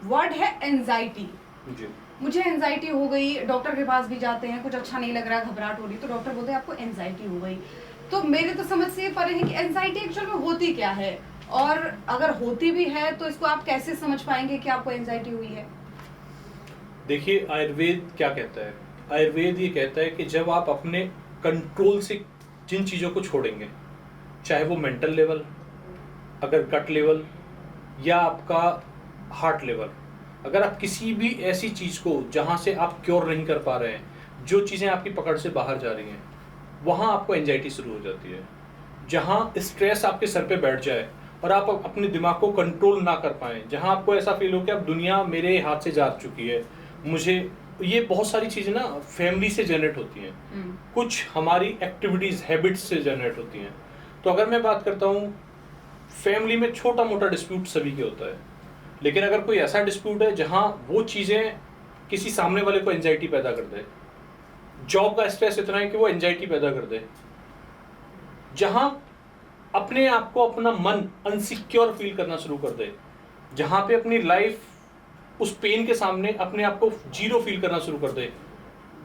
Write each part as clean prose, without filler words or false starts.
Word है anxiety. जी। मुझे anxiety हो गई, डॉक्टर के पास भी जाते हैं, कुछ अच्छा नहीं लग रहा, घबराहट हो रही, तो डॉक्टर बोलते हैं आपको एंजाइटी हो गई। तो मेरे तो समझ से ये परे है कि एंजाइटी एक्चुअल में होती क्या है, और अगर होती भी है तो इसको आप कैसे समझ पाएंगे कि आपको एंजाइटी हुई है? देखिए, आयुर्वेद क्या कहता है? आयुर्वेद ये कहता है कि जब आप अपने कंट्रोल से जिन चीज़ों को छोड़ेंगे, चाहे वो मेंटल लेवल, अगर गट लेवल, या आपका हार्ट लेवल, अगर आप किसी भी ऐसी चीज़ को जहाँ से आप क्योर नहीं कर पा रहे हैं, जो चीज़ें आपकी पकड़ से बाहर जा रही हैं, वहाँ आपको एंजाइटी शुरू हो जाती है। जहाँ स्ट्रेस आपके सर पे बैठ जाए और आप अपने दिमाग को कंट्रोल ना कर पाएँ, जहाँ आपको ऐसा फील हो कि अब दुनिया मेरे हाथ से जा चुकी है, मुझे ये बहुत सारी चीज़ें ना फैमिली से जनरेट होती हैं, कुछ हमारी एक्टिविटीज़ हैबिट्स से जनरेट होती हैं। तो अगर मैं बात करता हूँ, फैमिली में छोटा मोटा डिस्प्यूट सभी के होता है, लेकिन अगर कोई ऐसा डिस्प्यूट है जहाँ वो चीज़ें किसी सामने वाले को एंजाइटी पैदा कर दे, जॉब का स्ट्रेस इतना है कि वो एंजाइटी पैदा कर दे, जहाँ अपने आप को अपना मन अनसिक्योर फील करना शुरू कर दे, जहाँ पे अपनी लाइफ उस पेन के सामने अपने आप को जीरो फील करना शुरू कर दे,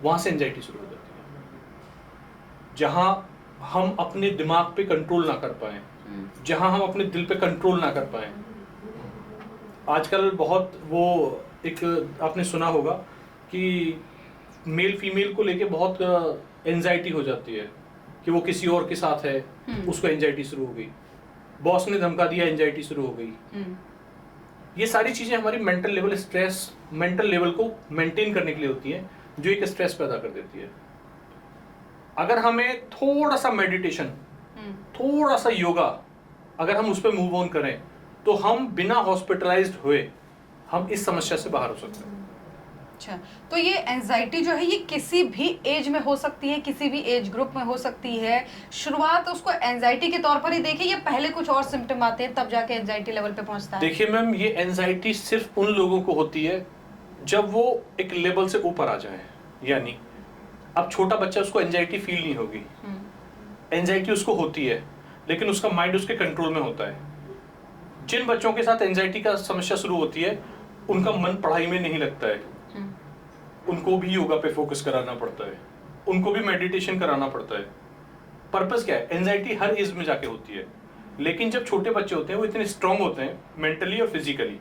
वहाँ से एंजाइटी शुरू हो जाती है। जहाँ हम अपने दिमाग पे कंट्रोल ना कर पाए, जहाँ हम अपने दिल पे कंट्रोल ना कर पाए। आजकल बहुत वो एक आपने सुना होगा कि मेल फीमेल को लेके बहुत एंजाइटी हो जाती है कि वो किसी और के साथ है, उसको एंजाइटी शुरू हो गई, बॉस ने धमका दिया, एंजाइटी शुरू हो गई। ये सारी चीजें हमारी mental level stress, mental level को मेंटेन करने के लिए होती हैं, जो एक स्ट्रेस पैदा कर देती है। अगर हमें थोड़ा सा मेडिटेशन, थोड़ा सा योगा, अगर हम उस पर मूव ऑन करें, तो हम बिना हॉस्पिटलाइज्ड हुए हम इस समस्या से बाहर हो सकते हैं। अच्छा, तो ये एंजाइटी जो है ये किसी भी एज में हो सकती है, किसी भी एज ग्रुप में हो सकती है? शुरुआत उसको एंजाइटी के तौर पर ही देखिए, ये पहले कुछ और सिम्टम आते हैं तब जाके एंजाइटी लेवल पे पहुंचता है? देखिए मैम, ये एंजाइटी सिर्फ उन लोगों को होती है जब वो एक लेवल से ऊपर आ जाए, यानी अब छोटा बच्चा, उसको एंजाइटी फील नहीं होगी। एंजाइटी उसको होती है, लेकिन उसका माइंड उसके कंट्रोल में होता है। जिन बच्चों के साथ एंजाइटी का समस्या शुरू होती है, उनका मन पढ़ाई में नहीं लगता है, उनको भी योगा पे फोकस कराना पड़ता है, उनको भी मेडिटेशन कराना पड़ता है। पर्पस क्या है? एंजाइटी हर एज में जाके होती है, लेकिन जब छोटे बच्चे होते हैं वो इतने स्ट्रांग होते हैं मेंटली और फिजिकली,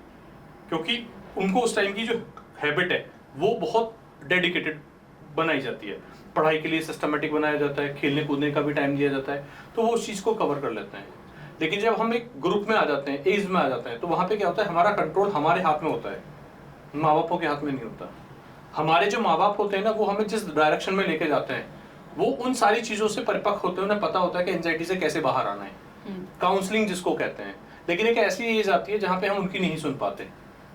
क्योंकि उनको उस टाइम की जो हैबिट है वो बहुत डेडिकेटेड बनाई जाती है, पढ़ाई के लिए सिस्टमेटिक बनाया जाता है, खेलने कूदने का भी टाइम दिया जाता है, तो वो उस चीज़ को कवर कर लेते हैं। लेकिन जब हम एक ग्रुप में आ जाते हैं, एज में आ जाते हैं, तो वहाँ पे क्या होता है, हमारा कंट्रोल हमारे हाथ में होता है, माँ बापों के हाथ में नहीं होता। हमारे जो माँ बाप होते हैं ना, वो हमें जिस डायरेक्शन में लेके जाते हैं, वो उन सारी चीज़ों से परिपक्व होते हैं, उन्हें पता होता है कि एंजाइटी से कैसे बाहर आना है, काउंसलिंग जिसको कहते हैं। लेकिन एक ऐसी एज आती है जहाँ पे हम उनकी नहीं सुन पाते।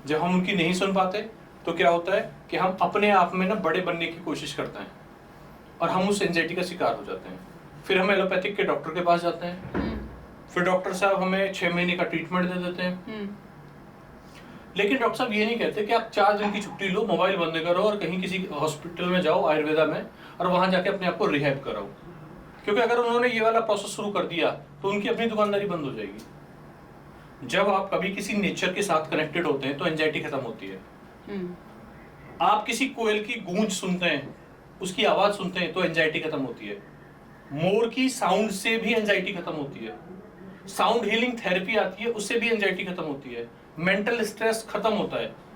जब हम उनकी नहीं सुन पाते तो क्या होता है कि हम अपने आप में ना बड़े बनने की कोशिश करते हैं और हम उस एंजाइटी का शिकार हो जाते हैं। फिर हम एलोपैथिक के डॉक्टर के पास जाते हैं, फिर डॉक्टर साहब हमें 6 महीने का ट्रीटमेंट दे देते हैं। लेकिन डॉक्टर साहब ये नहीं कहते कि आप 4 दिन की छुट्टी लो, मोबाइल बंद करो और कहीं किसी हॉस्पिटल में जाओ आयुर्वेदा में और वहां जाके अपने आप को रिहैब कराओ, क्योंकि अगर उन्होंने ये वाला प्रोसेस शुरू कर दिया तो उनकी अपनी दुकानदारी बंद हो जाएगी। जब आप कभी किसी नेचर के साथ कनेक्टेड होते हैं तो एंजाइटी खत्म होती है। आप किसी कोयल की गूंज सुनते हैं, उसकी आवाज सुनते हैं तो एंजाइटी खत्म होती है। मोर की साउंड से भी एंजाइटी खत्म होती है। साउंड हीलिंग थेरेपी आती है, उससे भी एंजाइटी खत्म होती है। मेंटल स्ट्रेस खत्म होता है।